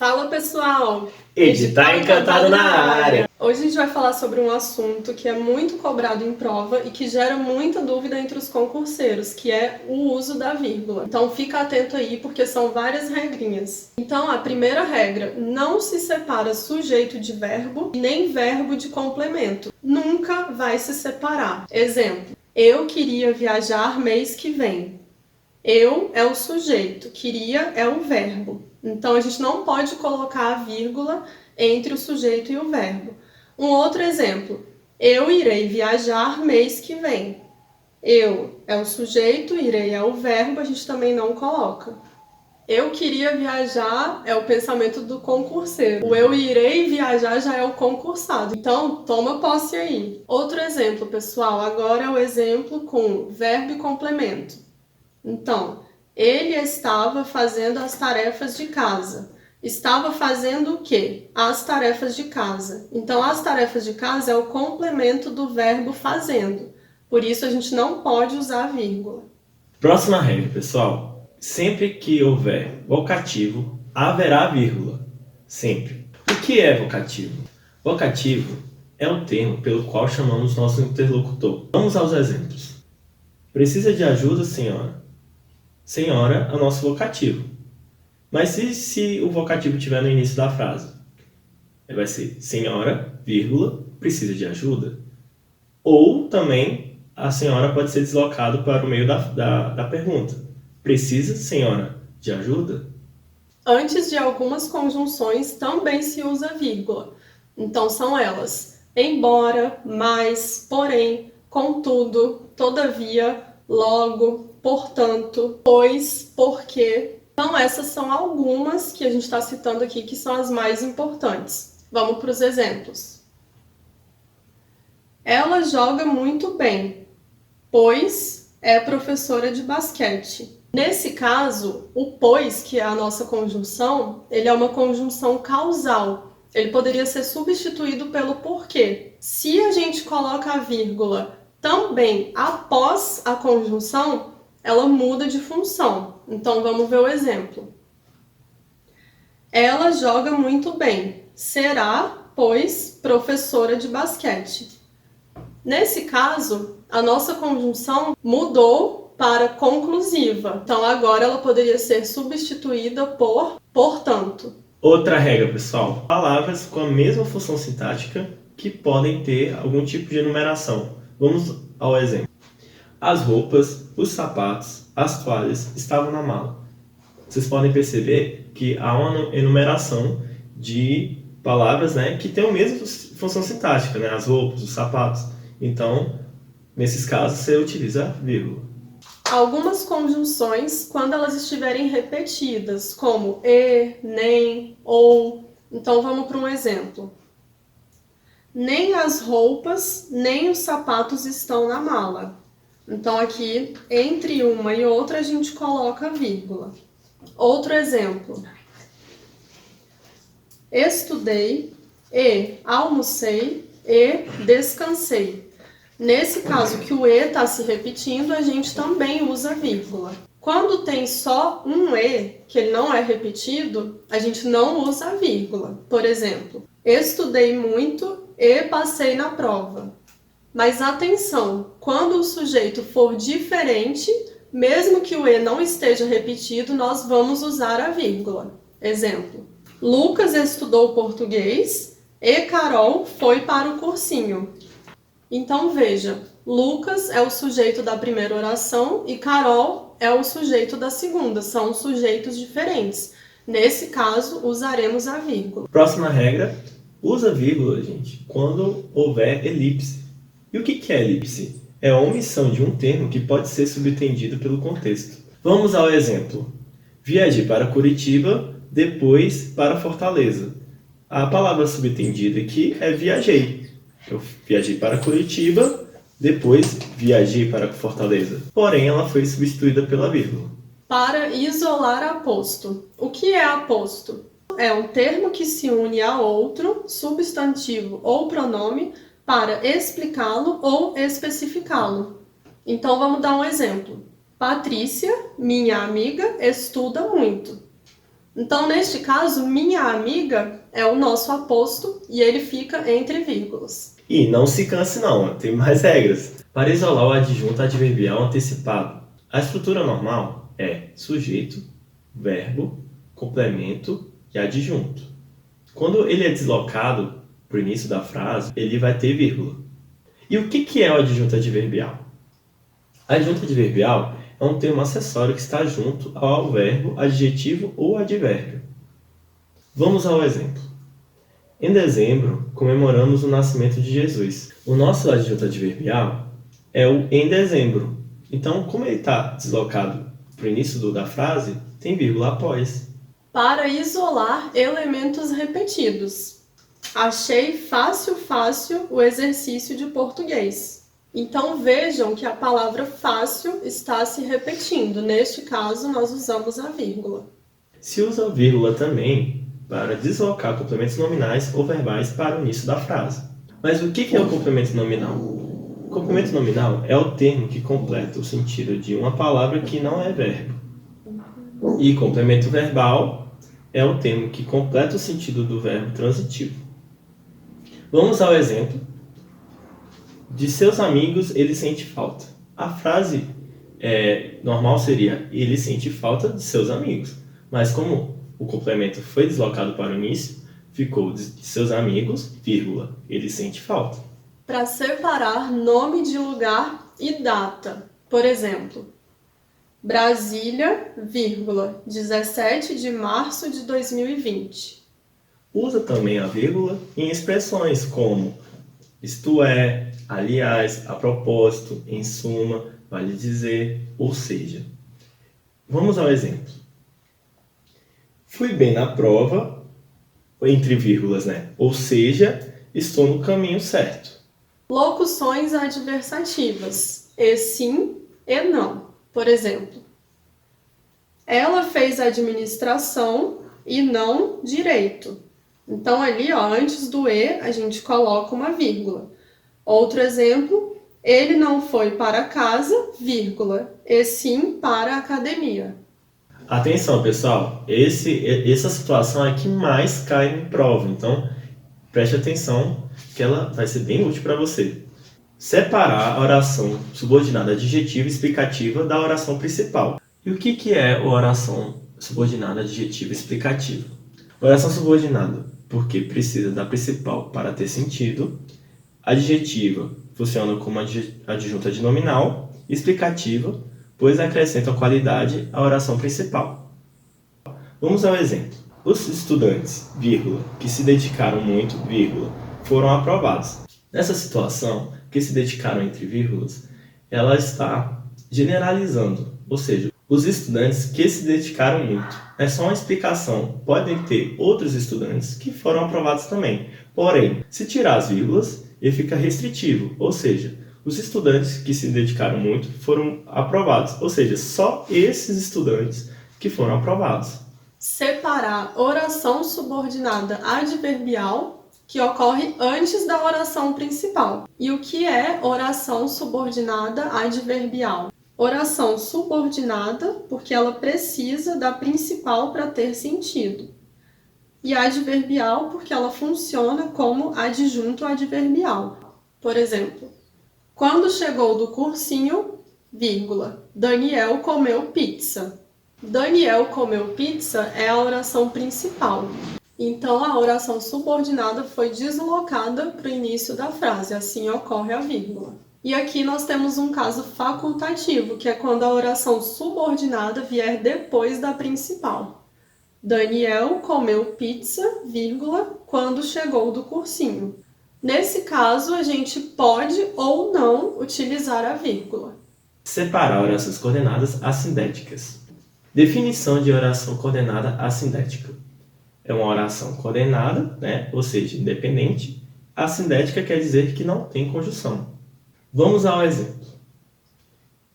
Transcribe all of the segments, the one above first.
Fala pessoal! Editar Encantado na área! Hoje a gente vai falar sobre um assunto que é muito cobrado em prova e que gera muita dúvida entre os concurseiros, que é o uso da vírgula. Então fica atento aí porque são várias regrinhas. Então a primeira regra, não se separa sujeito de verbo e nem verbo de complemento. Nunca vai se separar. Exemplo, eu queria viajar mês que vem. Eu é o sujeito, queria é o verbo. Então, a gente não pode colocar a vírgula entre o sujeito e o verbo. Um outro exemplo, eu irei viajar mês que vem. Eu é o sujeito, irei é o verbo, a gente também não coloca. Eu queria viajar é o pensamento do concurseiro. O eu irei viajar já é o concursado. Então, toma posse aí. Outro exemplo, pessoal, agora é o exemplo com verbo e complemento. Então, ele estava fazendo as tarefas de casa. Estava fazendo o quê? As tarefas de casa. Então, as tarefas de casa é o complemento do verbo fazendo. Por isso, a gente não pode usar vírgula. Próxima regra, pessoal. Sempre que houver vocativo, haverá vírgula. Sempre. O que é vocativo? Vocativo é um termo pelo qual chamamos nosso interlocutor. Vamos aos exemplos. Precisa de ajuda, senhora? Senhora é o nosso vocativo. Mas se o vocativo estiver no início da frase? Vai ser senhora, vírgula, precisa de ajuda. Ou também a senhora pode ser deslocado para o meio da pergunta. Precisa, senhora, de ajuda? Antes de algumas conjunções também se usa vírgula. Então são elas: embora, mas, porém, contudo, todavia, logo, portanto, pois, porque. Então essas são algumas que a gente está citando aqui que são as mais importantes. Vamos para os exemplos. Ela joga muito bem, pois é professora de basquete. Nesse caso, o pois, que é a nossa conjunção, ele é uma conjunção causal. Ele poderia ser substituído pelo porquê. Se a gente coloca a vírgula também após a conjunção, ela muda de função. Então, vamos ver o exemplo. Ela joga muito bem. Será, pois, professora de basquete. Nesse caso, a nossa conjunção mudou para conclusiva. Então, agora ela poderia ser substituída por portanto. Outra regra, pessoal. Palavras com a mesma função sintática que podem ter algum tipo de enumeração. Vamos ao exemplo. As roupas, os sapatos, as toalhas estavam na mala. Vocês podem perceber que há uma enumeração de palavras, que têm a mesma função sintática, as roupas, os sapatos. Então, nesses casos, você utiliza a vírgula. Algumas conjunções, quando elas estiverem repetidas, como e, nem, ou. Então, vamos para um exemplo. Nem as roupas, nem os sapatos estão na mala. Então, aqui, entre uma e outra, a gente coloca vírgula. Outro exemplo. Estudei e almocei e descansei. Nesse caso que o e está se repetindo, a gente também usa vírgula. Quando tem só um e, que ele não é repetido, a gente não usa a vírgula. Por exemplo, estudei muito e passei na prova. Mas atenção, quando o sujeito for diferente, mesmo que o e não esteja repetido, nós vamos usar a vírgula. Exemplo, Lucas estudou português e Carol foi para o cursinho. Então veja, Lucas é o sujeito da primeira oração e Carol é o sujeito da segunda, são sujeitos diferentes. Nesse caso, usaremos a vírgula. Próxima regra, usa vírgula, gente, quando houver elipse. E o que é elipse? É a omissão de um termo que pode ser subentendido pelo contexto. Vamos ao exemplo. Viajei para Curitiba, depois para Fortaleza. A palavra subentendida aqui é viajei. Eu viajei para Curitiba, depois viajei para Fortaleza. Porém, ela foi substituída pela vírgula. Para isolar aposto. O que é aposto? É um termo que se une a outro, substantivo ou pronome, para explicá-lo ou especificá-lo. Então, vamos dar um exemplo. Patrícia, minha amiga, estuda muito. Então, neste caso, minha amiga é o nosso aposto e ele fica entre vírgulas. E não se canse não, tem mais regras. Para isolar o adjunto adverbial antecipado, a estrutura normal é sujeito, verbo, complemento e adjunto. Quando ele é deslocado para o início da frase, ele vai ter vírgula. E o que é o adjunto adverbial? Adjunto adverbial é um termo acessório que está junto ao verbo, adjetivo ou advérbio. Vamos ao exemplo. Em dezembro, comemoramos o nascimento de Jesus. O nosso adjunto adverbial é o em dezembro. Então, como ele está deslocado para o início da frase, tem vírgula após. Para isolar elementos repetidos. Achei fácil o exercício de português. Então vejam que a palavra fácil está se repetindo. Neste caso, nós usamos a vírgula. Se usa a vírgula também para deslocar complementos nominais ou verbais para o início da frase. Mas o que é o complemento nominal? O complemento nominal é o termo que completa o sentido de uma palavra que não é verbo. E complemento verbal é o termo que completa o sentido do verbo transitivo. Vamos ao exemplo. De seus amigos, ele sente falta. A frase normal seria: ele sente falta de seus amigos. Mas como o complemento foi deslocado para o início, ficou de seus amigos, vírgula, ele sente falta. Para separar nome de lugar e data. Por exemplo, Brasília, vírgula, 17 de março de 2020. Usa também a vírgula em expressões como isto é, aliás, a propósito, em suma, vale dizer, ou seja. Vamos ao exemplo. Fui bem na prova, entre vírgulas, né? Ou seja, estou no caminho certo. Locuções adversativas. E sim e não. Por exemplo, ela fez administração e não direito. Então ali, antes do e, a gente coloca uma vírgula. Outro exemplo, ele não foi para casa, vírgula, e sim para a academia. Atenção, pessoal, essa situação é que mais cai em prova, então preste atenção que ela vai ser bem útil para você. Separar a oração subordinada adjetiva explicativa da oração principal. E o que é a oração subordinada adjetiva explicativa? Oração subordinada, porque precisa da principal para ter sentido. Adjetiva funciona como adjunto adnominal. Explicativa, pois acrescenta qualidade à oração principal. Vamos ao exemplo. Os estudantes, vírgula, que se dedicaram muito, vírgula, foram aprovados. Nessa situação, que se dedicaram entre vírgulas, ela está generalizando, ou seja, os estudantes que se dedicaram muito. É só uma explicação. Podem ter outros estudantes que foram aprovados também. Porém, se tirar as vírgulas, ele fica restritivo, ou seja, os estudantes que se dedicaram muito foram aprovados, ou seja, só esses estudantes que foram aprovados. Separar oração subordinada adverbial, que ocorre antes da oração principal. E o que é oração subordinada adverbial? Oração subordinada, porque ela precisa da principal para ter sentido. E adverbial, porque ela funciona como adjunto adverbial. Por exemplo, quando chegou do cursinho, vírgula, Daniel comeu pizza. Daniel comeu pizza é a oração principal. Então, a oração subordinada foi deslocada para o início da frase, assim ocorre a vírgula. E aqui nós temos um caso facultativo, que é quando a oração subordinada vier depois da principal. Daniel comeu pizza, vírgula, quando chegou do cursinho. Nesse caso, a gente pode ou não utilizar a vírgula. Separar orações coordenadas assindéticas. Definição de oração coordenada assindética. É uma oração coordenada, né? Ou seja, independente. Assindética quer dizer que não tem conjunção. Vamos ao exemplo.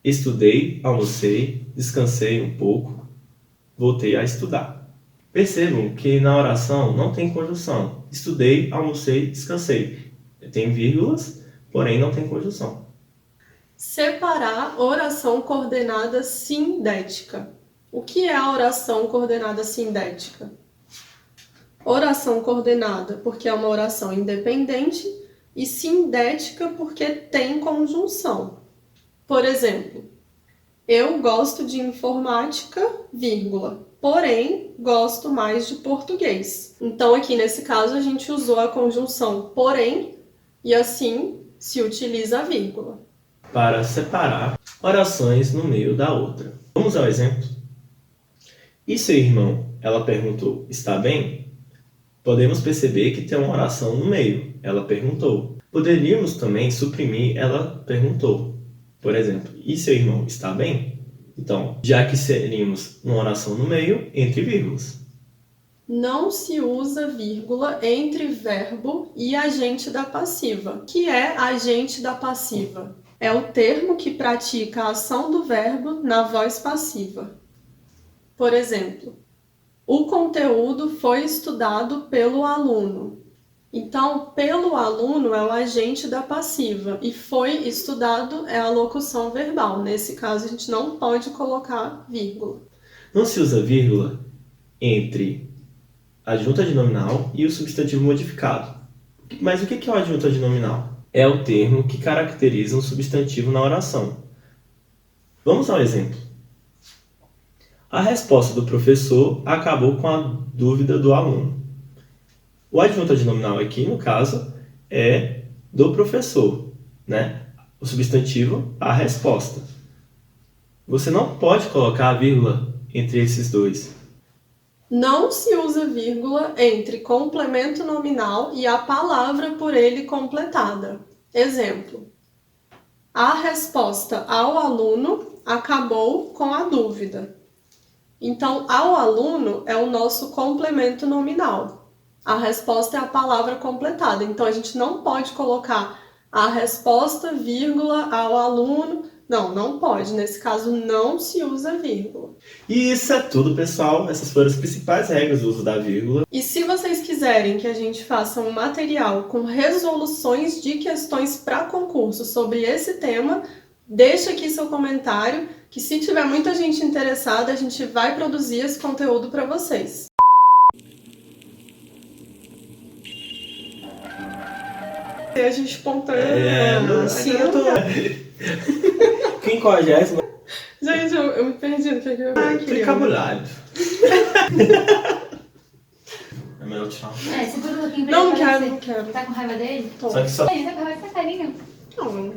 Estudei, almocei, descansei um pouco, voltei a estudar. Percebam que na oração não tem conjunção. Estudei, almocei, descansei. Tem vírgulas, porém não tem conjunção. Separar oração coordenada sindética. O que é a oração coordenada sindética? Oração coordenada porque é uma oração independente e sindética porque tem conjunção. Por exemplo, eu gosto de informática, vírgula, porém gosto mais de português. Então aqui nesse caso a gente usou a conjunção porém e assim se utiliza a vírgula. Para separar orações no meio da outra. Vamos ao exemplo? E seu irmão? Ela perguntou, está bem? Podemos perceber que tem uma oração no meio. Ela perguntou. Poderíamos também suprimir ela perguntou. Por exemplo, e seu irmão está bem? Então, já que seríamos uma oração no meio, entre vírgulas. Não se usa vírgula entre verbo e agente da passiva. O que é agente da passiva? É o termo que pratica a ação do verbo na voz passiva. Por exemplo, o conteúdo foi estudado pelo aluno. Então, pelo aluno é o agente da passiva e foi estudado é a locução verbal. Nesse caso, a gente não pode colocar vírgula. Não se usa vírgula entre a adjunta adnominal e o substantivo modificado. Mas o que é o adjunta adnominal? É o termo que caracteriza um substantivo na oração. Vamos ao exemplo. A resposta do professor acabou com a dúvida do aluno. O adjunto adnominal aqui, no caso, é do professor, né? O substantivo, a resposta. Você não pode colocar a vírgula entre esses dois. Não se usa vírgula entre complemento nominal e a palavra por ele completada. Exemplo. A resposta ao aluno acabou com a dúvida. Então, ao aluno é o nosso complemento nominal. A resposta é a palavra completada. Então, a gente não pode colocar a resposta, vírgula, ao aluno. Não pode. Nesse caso, não se usa vírgula. E isso é tudo, pessoal. Essas foram as principais regras do uso da vírgula. E se vocês quiserem que a gente faça um material com resoluções de questões para concurso sobre esse tema, deixa aqui seu comentário, que se tiver muita gente interessada, a gente vai produzir esse conteúdo para vocês. A gente espontânea, assim eu tô... Quem congesta? Gente, eu me perdi no que eu queria. Vocabulário. É melhor tirar. Segura um pouquinho pra Não ele quero. Tá com raiva dele? Tô. Só que só... Ele tá com raiva dessa carinha. Não,